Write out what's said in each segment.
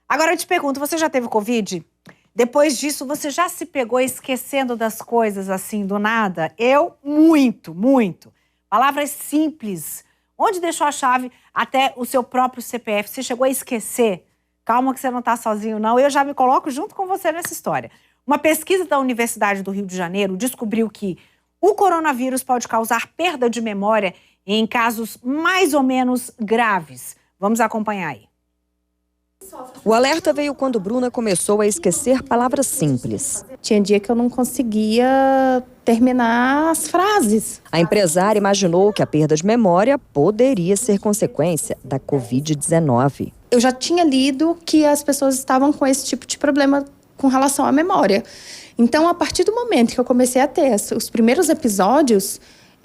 Agora eu te pergunto, você já teve Covid? Depois disso, você já se pegou esquecendo das coisas assim do nada? Eu, muito, muito. Palavras simples. Onde deixou a chave? Até o seu próprio CPF. Você chegou a esquecer? Calma que você não está sozinho, não. Eu já me coloco junto com você nessa história. Uma pesquisa da Universidade do Rio de Janeiro descobriu que o coronavírus pode causar perda de memória em casos mais ou menos graves. Vamos acompanhar aí. O alerta veio quando Bruna começou a esquecer palavras simples. Tinha dia que eu não conseguia terminar as frases. A empresária imaginou que a perda de memória poderia ser consequência da Covid-19. Eu já tinha lido que as pessoas estavam com esse tipo de problema com relação à memória. Então, a partir do momento que eu comecei a ter os primeiros episódios,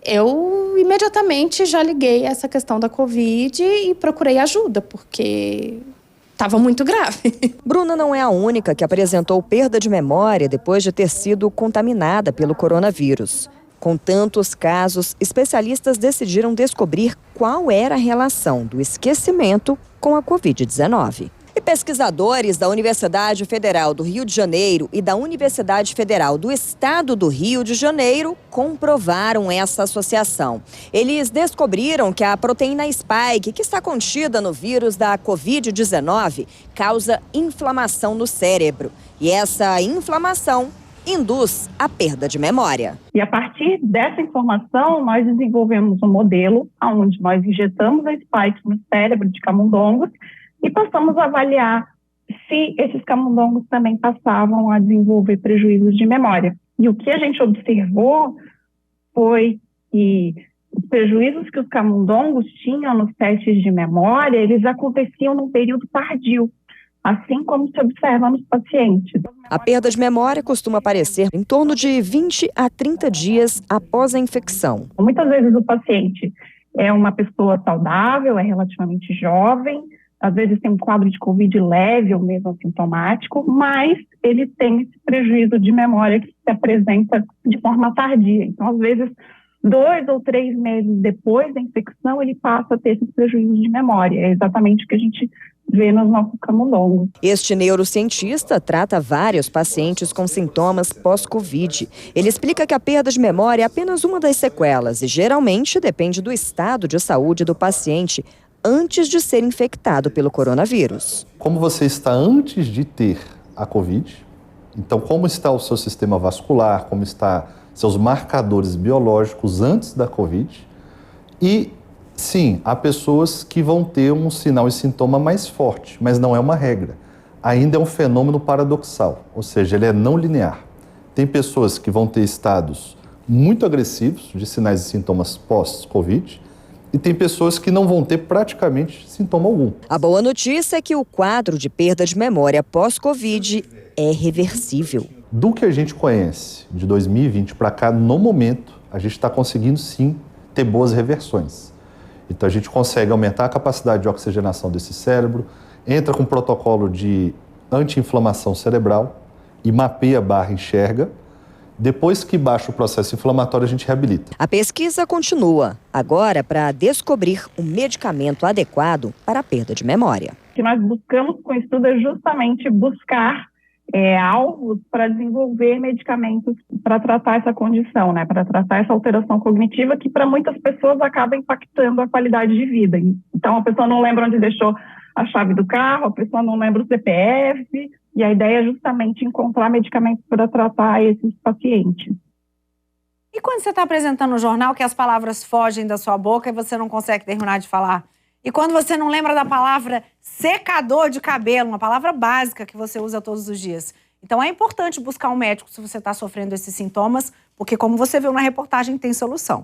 eu imediatamente já liguei essa questão da Covid e procurei ajuda, porque estava muito grave. Bruna não é a única que apresentou perda de memória depois de ter sido contaminada pelo coronavírus. Com tantos casos, especialistas decidiram descobrir qual era a relação do esquecimento com a Covid-19. E pesquisadores da Universidade Federal do Rio de Janeiro e da Universidade Federal do Estado do Rio de Janeiro comprovaram essa associação. Eles descobriram que a proteína spike, que está contida no vírus da Covid-19, causa inflamação no cérebro. E essa inflamação induz a perda de memória. E a partir dessa informação, nós desenvolvemos um modelo onde nós injetamos a spike no cérebro de camundongos e passamos a avaliar se esses camundongos também passavam a desenvolver prejuízos de memória. E o que a gente observou foi que os prejuízos que os camundongos tinham nos testes de memória, eles aconteciam num período tardio, assim como se observa nos pacientes. A perda de memória costuma aparecer em torno de 20 a 30 dias após a infecção. Muitas vezes o paciente é uma pessoa saudável, é relativamente jovem, às vezes tem um quadro de Covid leve ou mesmo assintomático, mas ele tem esse prejuízo de memória que se apresenta de forma tardia. Então, às vezes, 2 ou 3 meses depois da infecção, ele passa a ter esses prejuízos de memória. É exatamente o que a gente vê nos nossos camundongos. Este neurocientista trata vários pacientes com sintomas pós-Covid. Ele explica que a perda de memória é apenas uma das sequelas e geralmente depende do estado de saúde do paciente antes de ser infectado pelo coronavírus. Como você está antes de ter a Covid, então como está o seu sistema vascular, como está seus marcadores biológicos antes da Covid. E sim, há pessoas que vão ter um sinal e sintoma mais forte, mas não é uma regra. Ainda é um fenômeno paradoxal, ou seja, ele é não linear. Tem pessoas que vão ter estados muito agressivos de sinais e sintomas pós-Covid, e tem pessoas que não vão ter praticamente sintoma algum. A boa notícia é que o quadro de perda de memória pós-Covid é reversível. Do que a gente conhece de 2020 para cá, no momento, a gente está conseguindo sim ter boas reversões. Então a gente consegue aumentar a capacidade de oxigenação desse cérebro, entra com um protocolo de anti-inflamação cerebral e mapeia/enxerga. Depois que baixa o processo inflamatório, a gente reabilita. A pesquisa continua, agora para descobrir o medicamento adequado para a perda de memória. O que nós buscamos com o estudo é justamente buscar alvos para desenvolver medicamentos para tratar essa condição, né? Para tratar essa alteração cognitiva que para muitas pessoas acaba impactando a qualidade de vida. Então a pessoa não lembra onde deixou a chave do carro, a pessoa não lembra o CPF, e a ideia é justamente encontrar medicamentos para tratar esses pacientes. E quando você está apresentando no jornal que as palavras fogem da sua boca e você não consegue terminar de falar? E quando você não lembra da palavra secador de cabelo, uma palavra básica que você usa todos os dias? Então é importante buscar um médico se você está sofrendo esses sintomas, porque como você viu na reportagem, tem solução.